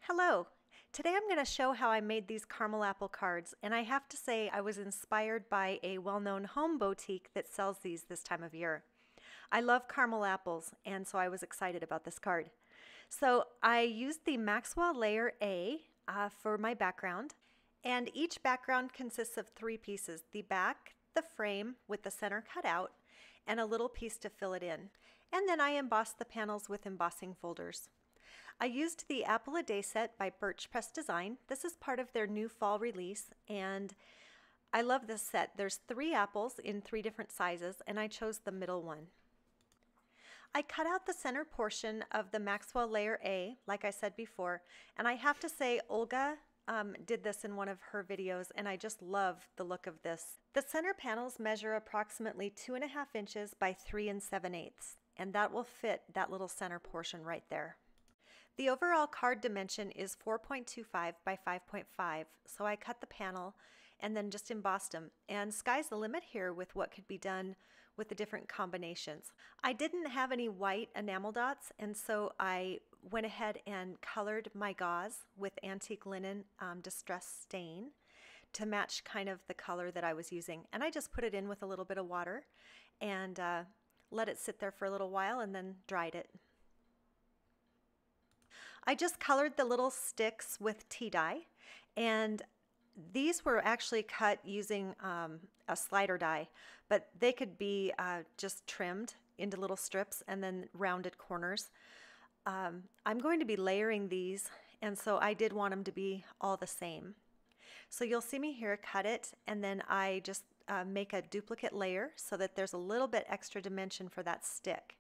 Hello! Today I'm going to show how I made these caramel apple cards, and I have to say I was inspired by a well-known home boutique that sells these this time of year. I love caramel apples, and so I was excited about this card. So I used the Maxwell Layer A for my background, and each background consists of 3 pieces: the back, the frame with the center cut out, and a little piece to fill it in. And then I embossed the panels with embossing folders. I used the Apple a Day set by Birchpress Design. This is part of their new fall release, and I love this set. There's 3 apples in 3 different sizes, and I chose the middle one. I cut out the center portion of the Maxwell Layer A, like I said before, and I have to say Olga did this in one of her videos, and I just love the look of this. The center panels measure approximately 2.5 inches by 3 7/8, and that will fit that little center portion right there. The overall card dimension is 4.25 by 5.5, so I cut the panel and then just embossed them. And sky's the limit here with what could be done with the different combinations. I didn't have any white enamel dots, and so I went ahead and colored my gauze with antique linen distress stain to match kind of the color that I was using. And I just put it in with a little bit of water and let it sit there for a little while and then dried it. I just colored the little sticks with tea dye, and these were actually cut using a slider die, but they could be just trimmed into little strips and then rounded corners. I'm going to be layering these, and so I did want them to be all the same. So you'll see me here cut it, and then I just make a duplicate layer so that there's a little bit extra dimension for that stick.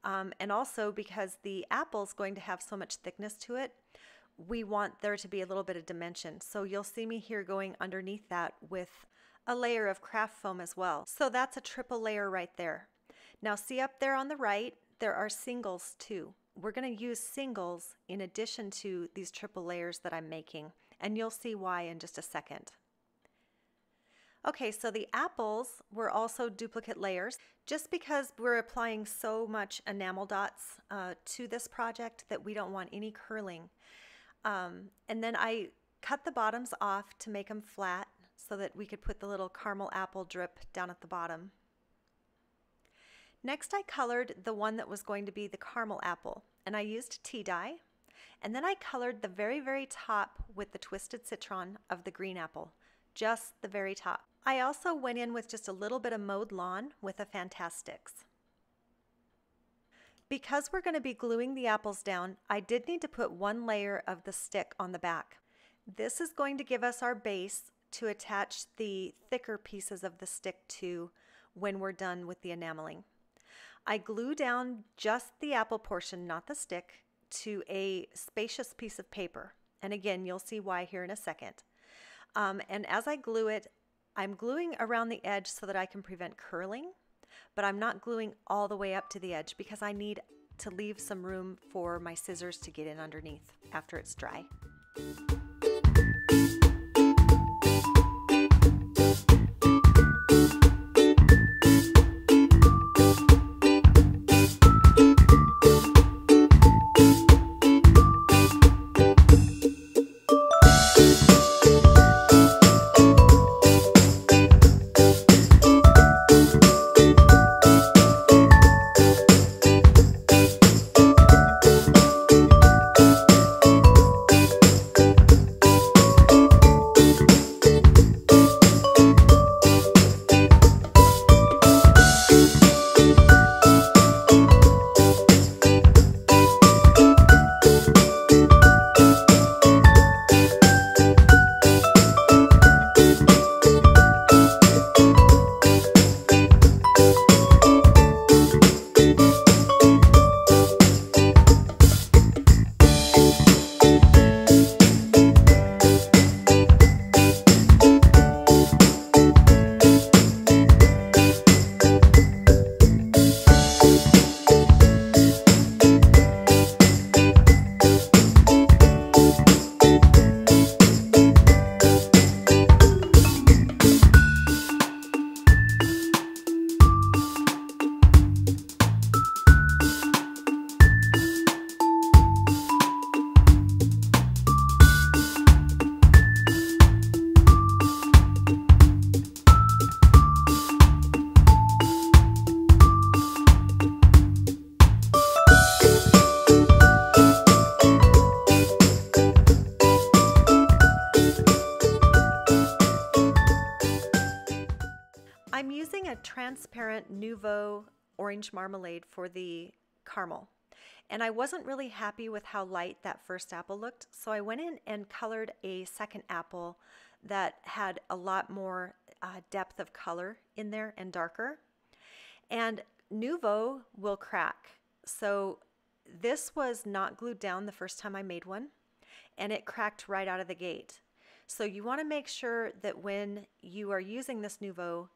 And also because the apple's going to have so much thickness to it, we want there to be a little bit of dimension. So you'll see me here going underneath that with a layer of craft foam as well. So that's a triple layer right there. Now see up there on the right, there are singles too. We're going to use singles in addition to these triple layers that I'm making, and you'll see why in just a second. Okay, so the apples were also duplicate layers, just because we're applying so much enamel dots to this project that we don't want any curling. And then I cut the bottoms off to make them flat so that we could put the little caramel apple drip down at the bottom. Next I colored the one that was going to be the caramel apple, and I used tea dye. And then I colored the very, very top with the twisted citron of the green apple, just the very top. I also went in with just a little bit of mowed lawn with a Fantastics. Because we're going to be gluing the apples down, I did need to put 1 layer of the stick on the back. This is going to give us our base to attach the thicker pieces of the stick to when we're done with the enameling. I glue down just the apple portion, not the stick, to a spacious piece of paper. And again, you'll see why here in a second. And as I glue it, I'm gluing around the edge so that I can prevent curling, but I'm not gluing all the way up to the edge because I need to leave some room for my scissors to get in underneath after it's dry. transparent Nuvo orange marmalade for the caramel. And I wasn't really happy with how light that first apple looked, so I went in and colored a second apple that had a lot more depth of color in there and darker. And Nuvo will crack. So this was not glued down the first time I made one, and it cracked right out of the gate. So you want to make sure that when you are using this Nuvo,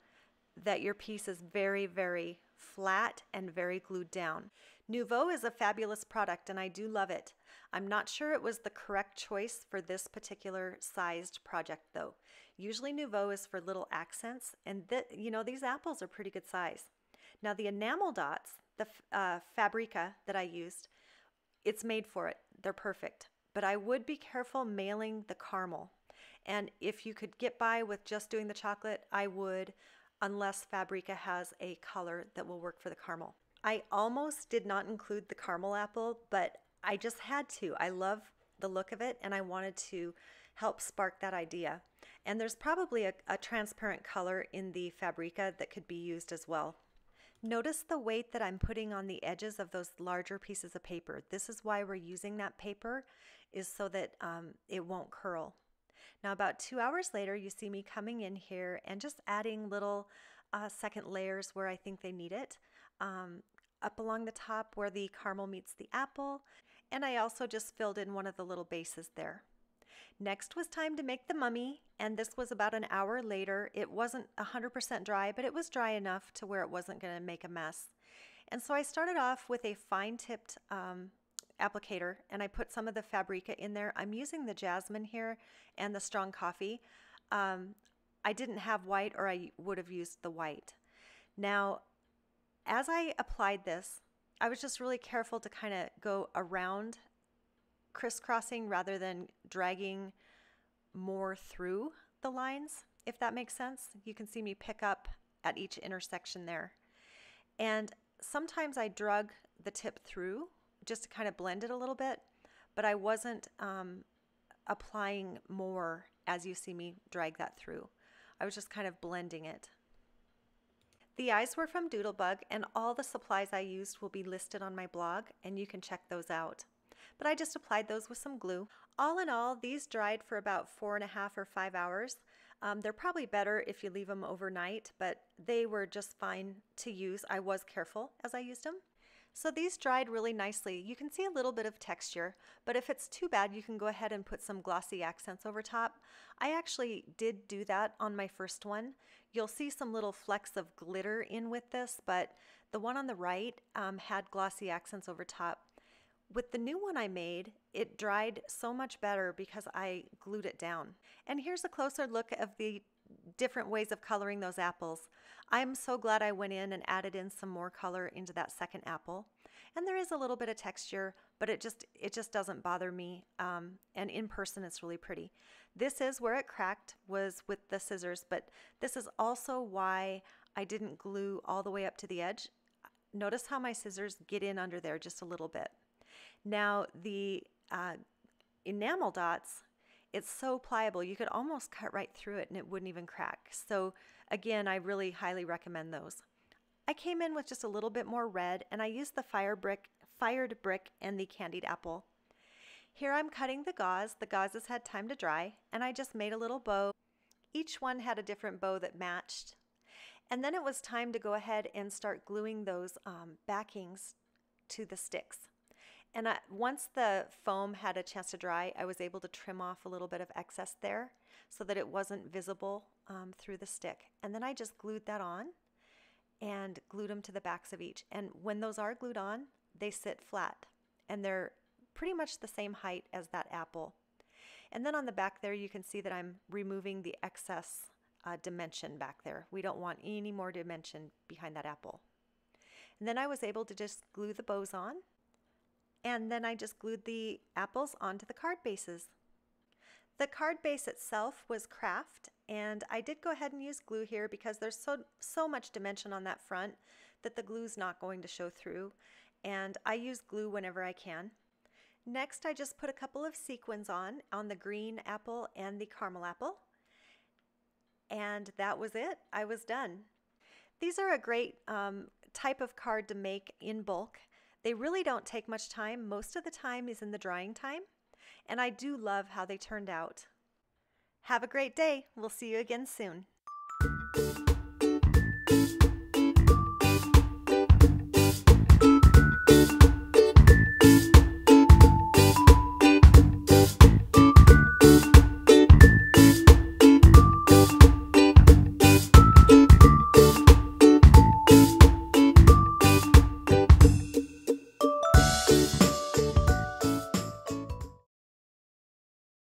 that your piece is very, very flat and very glued down. Nuvo is a fabulous product and I do love it. I'm not sure it was the correct choice for this particular sized project though. Usually Nuvo is for little accents, and these apples are pretty good size. Now the enamel dots, the Fabrika that I used, it's made for it. They're perfect. But I would be careful mailing the caramel. And if you could get by with just doing the chocolate, I would, unless Fabrika has a color that will work for the caramel. I almost did not include the caramel apple, but I just had to. I love the look of it and I wanted to help spark that idea. And there's probably a transparent color in the Fabrika that could be used as well. Notice the weight that I'm putting on the edges of those larger pieces of paper. This is why we're using that paper, is so that it won't curl. Now about 2 hours later, you see me coming in here and just adding little second layers where I think they need it. Up along the top where the caramel meets the apple, and I also just filled in one of the little bases there. Next was time to make the mummy, and this was about an hour later. It wasn't 100% dry, but it was dry enough to where it wasn't going to make a mess. And so I started off with a fine-tipped applicator, and I put some of the Fabrika in there. I'm using the jasmine here and the strong coffee. I didn't have white, or I would have used the white. Now, as I applied this, I was just really careful to kind of go around, crisscrossing rather than dragging more through the lines, if that makes sense. You can see me pick up at each intersection there. And sometimes I drug the tip through just to kind of blend it a little bit, but I wasn't applying more as you see me drag that through. I was just kind of blending it. The eyes were from Doodlebug, and all the supplies I used will be listed on my blog, and you can check those out. But I just applied those with some glue. All in all, these dried for about 4.5 or 5 hours. They're probably better if you leave them overnight, but they were just fine to use. I was careful as I used them. So these dried really nicely. You can see a little bit of texture, but if it's too bad, you can go ahead and put some glossy accents over top. I actually did do that on my first one. You'll see some little flecks of glitter in with this, but the one on the right had glossy accents over top. With the new one I made, it dried so much better because I glued it down. And here's a closer look of the different ways of coloring those apples. I'm so glad I went in and added in some more color into that second apple. And there is a little bit of texture, but it just doesn't bother me. And in person, it's really pretty. This is where it cracked, was with the scissors, but this is also why I didn't glue all the way up to the edge. Notice how my scissors get in under there just a little bit. Now the enamel dots, it's so pliable, you could almost cut right through it and it wouldn't even crack. So again, I really highly recommend those. I came in with just a little bit more red, and I used the fired brick and the candied apple. Here I'm cutting the gauze. The gauze has had time to dry, and I just made a little bow. Each one had a different bow that matched. And then it was time to go ahead and start gluing those backings to the sticks. And once the foam had a chance to dry, I was able to trim off a little bit of excess there so that it wasn't visible through the stick. And then I just glued that on and glued them to the backs of each. And when those are glued on, they sit flat, and they're pretty much the same height as that apple. And then on the back there, you can see that I'm removing the excess dimension back there. We don't want any more dimension behind that apple. And then I was able to just glue the bows on, and then I just glued the apples onto the card bases. The card base itself was craft, and I did go ahead and use glue here because there's so much dimension on that front that the glue's not going to show through, and I use glue whenever I can. Next, I just put a couple of sequins on the green apple and the caramel apple, and that was it. I was done. These are a great type of card to make in bulk. They really don't take much time. Most of the time is in the drying time, and I do love how they turned out. Have a great day. We'll see you again soon.